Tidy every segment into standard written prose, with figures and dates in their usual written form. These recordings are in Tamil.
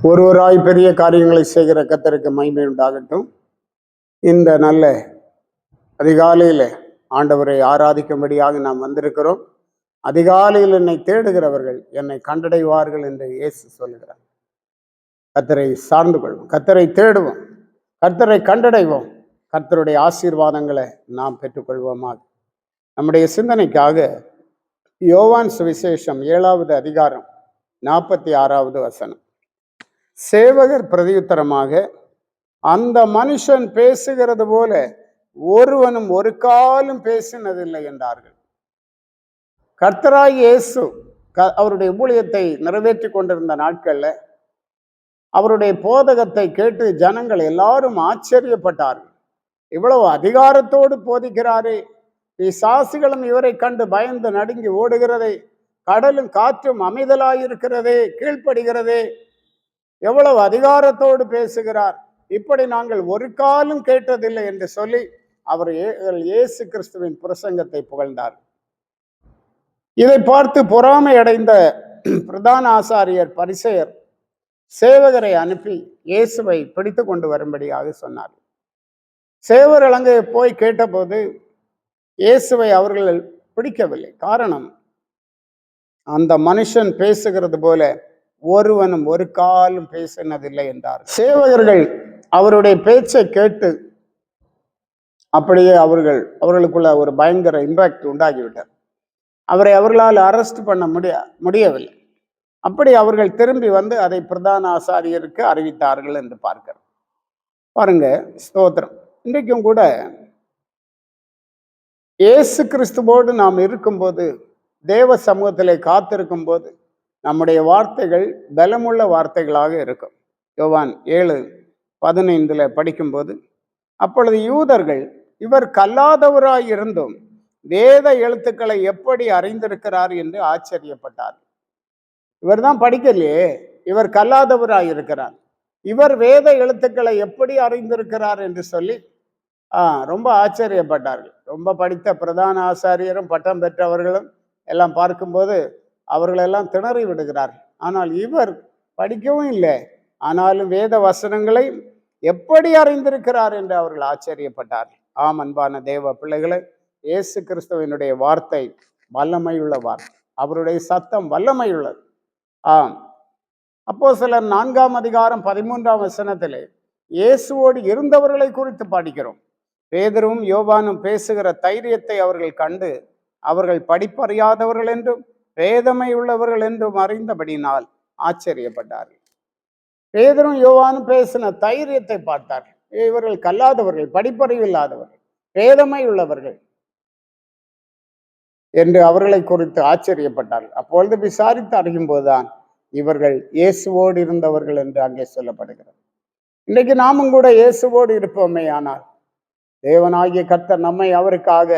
ஒருவராய் பெரிய காரியங்களை செய்கிற கர்த்தருக்கு மகிமை உண்டாகட்டும். இந்த நல்ல அதிகாலையில் ஆண்டவரை ஆராதிக்கும்படியாக நாம் வந்திருக்கிறோம். அதிகாலையில் என்னை தேடுகிறவர்கள் என்னை கண்டடைவார்கள் என்று இயேசு சொல்லுகிறார். கர்த்தரை சார்ந்து கொள்வோம், கர்த்தரை தேடுவோம், கர்த்தரை கண்டடைவோம், கர்த்தருடைய ஆசீர்வாதங்களை நாம் பெற்றுக்கொள்வோமாக. நம்முடைய சிந்தனைக்காக யோவான் சுவிசேஷம் 7வது அதிகாரம் 46வது வசனம். சேவகர் பிரதியுத்தரமாக, அந்த மனுஷன் பேசுகிறது போல ஒருவனும் ஒரு காலும் பேசினதில்லை என்றார்கள். கர்த்தராகிய இயேசு அவருடைய ஊழியத்தை நிறைவேற்றி கொண்டிருந்த நாட்கள்ல அவருடைய போதகத்தை கேட்டு ஜனங்கள் எல்லாரும் ஆச்சரியப்பட்டார்கள். இவ்வளவு அதிகாரத்தோடு போதிக்கிறாரே, பிசாசுகளும் இவரை கண்டு பயந்து நடுங்கி ஓடுகிறதே, கடலும் காற்றும் அமைதலாயிருக்கிறதே, கீழ்ப்படுகிறதே, எவ்வளவு அதிகாரத்தோடு பேசுகிறார், இப்படி நாங்கள் ஒரு காலம் கேட்டதில்லை என்று சொல்லி அவர் இயேசு கிறிஸ்துவின் பிரசங்கத்தை புகழ்ந்தார். இதை பார்த்து பொறாமை அடைந்த பிரதான ஆசாரியர் பரிசேயர் சேவகரை அனுப்பி இயேசுவை பிடித்து கொண்டு வரும்படியாக சொன்னார். சேவகர்கள் அங்கே போய் கேட்டபோது இயேசுவை அவர்கள் பிடிக்கவில்லை. காரணம், அந்த மனுஷன் பேசுகிறது போல ஒருவனும் ஒரு காலும் பேசினதில்லை என்றார். சேவகர்கள் அவருடைய பேச்சை கேட்டு அப்படியே அவர்களுக்குள்ள ஒரு பயங்கர இம்பாக்ட் உண்டாகிவிட்டார். அவரை அவர்களால் அரெஸ்ட் பண்ண முடியவில்லை. அப்படி அவர்கள் திரும்பி வந்து அதை பிரதான ஆசாரியருக்கு அறிவித்தார்கள் என்று பார்க்கிறோம். பாருங்க, ஸ்தோத்திரம். இன்றைக்கும் கூட இயேசு கிறிஸ்துவோடு நாம் இருக்கும்போது, தேவ சமூகத்திலே காத்திருக்கும் போது நம்முடைய வார்த்தைகள் பலமுள்ள வார்த்தைகளாக இருக்கும். யோவான் 7:15 படிக்கும்போது, அப்பொழுது யூதர்கள் இவர் கல்லாதவராய் இருந்தும் வேத எழுத்துக்களை எப்படி அறிந்திருக்கிறார் என்று ஆச்சரியப்பட்டார். இவர் தான் படிக்கலையே, இவர் கல்லாதவராய் இருக்கிறார், இவர் வேத எழுத்துக்களை எப்படி அறிந்திருக்கிறார் என்று சொல்லி ரொம்ப ஆச்சரியப்பட்டார்கள். ரொம்ப படித்த பிரதான ஆசாரியரும் பட்டம் பெற்றவர்களும் எல்லாம் பார்க்கும்போது அவர்களெல்லாம் திணறி விடுகிறார்கள். ஆனால் இவர் படிக்கவும் இல்லை, ஆனாலும் வேத வசனங்களை எப்படி அறிந்திருக்கிறார் என்று அவர்கள் ஆச்சரியப்பட்டார்கள். ஆம், அன்பான தேவ பிள்ளைகளை, இயேசு கிறிஸ்துவினுடைய வார்த்தை வல்லமையுள்ள வார்த்தை, அவருடைய சத்தம் வல்லமையுள்ளது. ஆம், அப்போஸ்தலர் 4ஆம் அதிகாரம் 13ஆம் வசனத்திலே இயேசுவோடு இருந்தவர்களை குறித்து படிக்கிறோம். பேதுருவும் யோவானும் பேசுகிற தைரியத்தை அவர்கள் கண்டு அவர்கள் படிப்பறியாதவர்கள் என்றும் வேதமை உள்ளவர்கள் என்றும் அறிந்தபடினால் ஆச்சரியப்பட்டார்கள். பேதுரும் யோவானும் பேசின தைரியத்தை பார்த்தார்கள். இவர்கள் கல்லாதவர்கள், படிப்பறிவில்லாதவர்கள், வேதமை உள்ளவர்கள் என்று அவர்களை குறித்து ஆச்சரியப்பட்டார்கள். அப்பொழுது விசாரித்து அறியும் போதுதான் இவர்கள் இயேசுவோடு இருந்தவர்கள் என்று அங்கே சொல்லப்படுகிறது. இன்றைக்கு நாமும் கூட இயேசுவோடு இருப்போமே, ஆனால் தேவனாகிய கர்த்தர் நம்மை அவருக்காக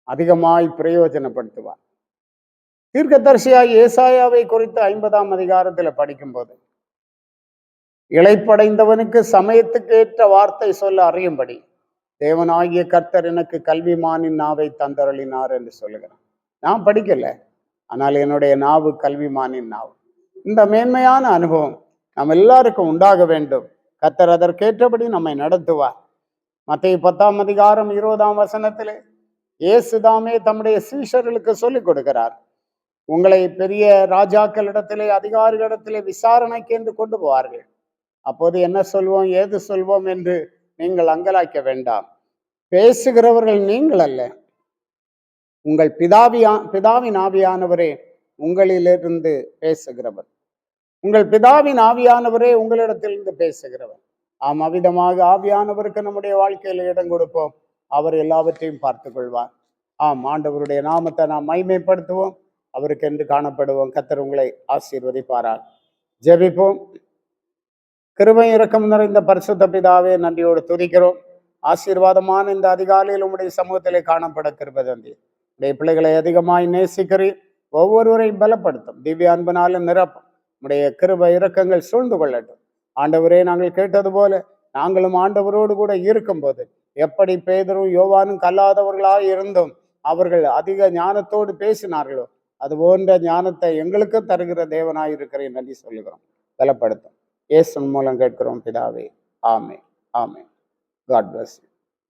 அதிகமாய் பிரயோஜனப்படுத்துவார். தீர்க்கதரிசியாகிய ஏசாயாவை குறித்து 50ஆம் அதிகாரத்தில் படிக்கும்போது, இளைப்படைந்தவனுக்கு சமயத்துக்கு ஏற்ற வார்த்தை சொல்ல அறியும்படி தேவனாகிய கர்த்தர் எனக்கு கல்விமானின் நாவை தந்தருளினார் என்று சொல்லுகிறான். நான் படிக்கல, ஆனால் என்னுடைய நாவு கல்விமானின் நாவு. இந்த மேன்மையான அனுபவம் நம்ம எல்லாருக்கும் உண்டாக வேண்டும். கர்த்தர் அதற்கேற்றபடி நம்மை நடத்துவார். மத்தேயு 10ஆம் அதிகாரம் 20ஆம் வசனத்திலே இயேசுதாமே தம்முடைய சீஷர்களுக்கு சொல்லிக் கொடுக்கிறார், உங்களை பெரிய ராஜாக்களிடத்திலே அதிகாரிகளிடத்திலே விசாரணைக்கு என்று கொண்டு போவார்கள். அப்போது என்ன சொல்வோம், ஏது சொல்வோம் என்று நீங்கள் அங்கலாய்க்க வேண்டாம். பேசுகிறவர்கள் நீங்கள் அல்ல, உங்கள் பிதாவின் ஆவியானவரே உங்களிலிருந்து பேசுகிறவர். உங்கள் பிதாவின் ஆவியானவரே உங்களிடத்திலிருந்து பேசுகிறவர். ஆம், அவ்விதமாக ஆவியானவருக்கு நம்முடைய வாழ்க்கையில இடம் கொடுப்போம். அவர் எல்லாவற்றையும் பார்த்து கொள்வார். ஆம், ஆண்டவருடைய நாமத்தை நாம் மகிமைப்படுத்துவோம், அவருக்கு என்று காணப்படுவோம். கர்த்தர் உங்களை ஆசீர்வதிப்பாரார். ஜெபிப்போம். கிருபை இரக்கம் நிறைந்த பரிசுத்த பிதாவே, நன்றியோடு துதிக்கிறோம். ஆசீர்வாதமான இந்த அதிகாலையில் உம்முடைய சமூகத்திலே காணப்பட கிருபை தந்தீர். உடைய பிள்ளைகளை அதிகமாய் நேசிக்கிறீர். ஒவ்வொருவரையும் பலப்படுத்தும், திவ்ய அன்பினாலும் நிரப்பும். உடைய கிருபை இரக்கங்கள் சூழ்ந்து கொள்ளட்டும். ஆண்டவரே, நாங்கள் கேட்டது போல நாங்களும் ஆண்டவரோடு கூட இருக்கும்போது எப்படி பேதுரும் யோவானும் கல்லாதவர்களாக இருந்தும் அவர்கள் அதிக ஞானத்தோடு பேசினார்களோ, அது போன்ற ஞானத்தை எங்களுக்கு தருகிற தேவனாய் இருக்கிறேன் நன்றி சொல்லுகிறோம். பலப்படுத்தும். இயேசுவின் மூலம் கேட்கிறோம் பிதாவே. ஆமென். ஆமென். God plus.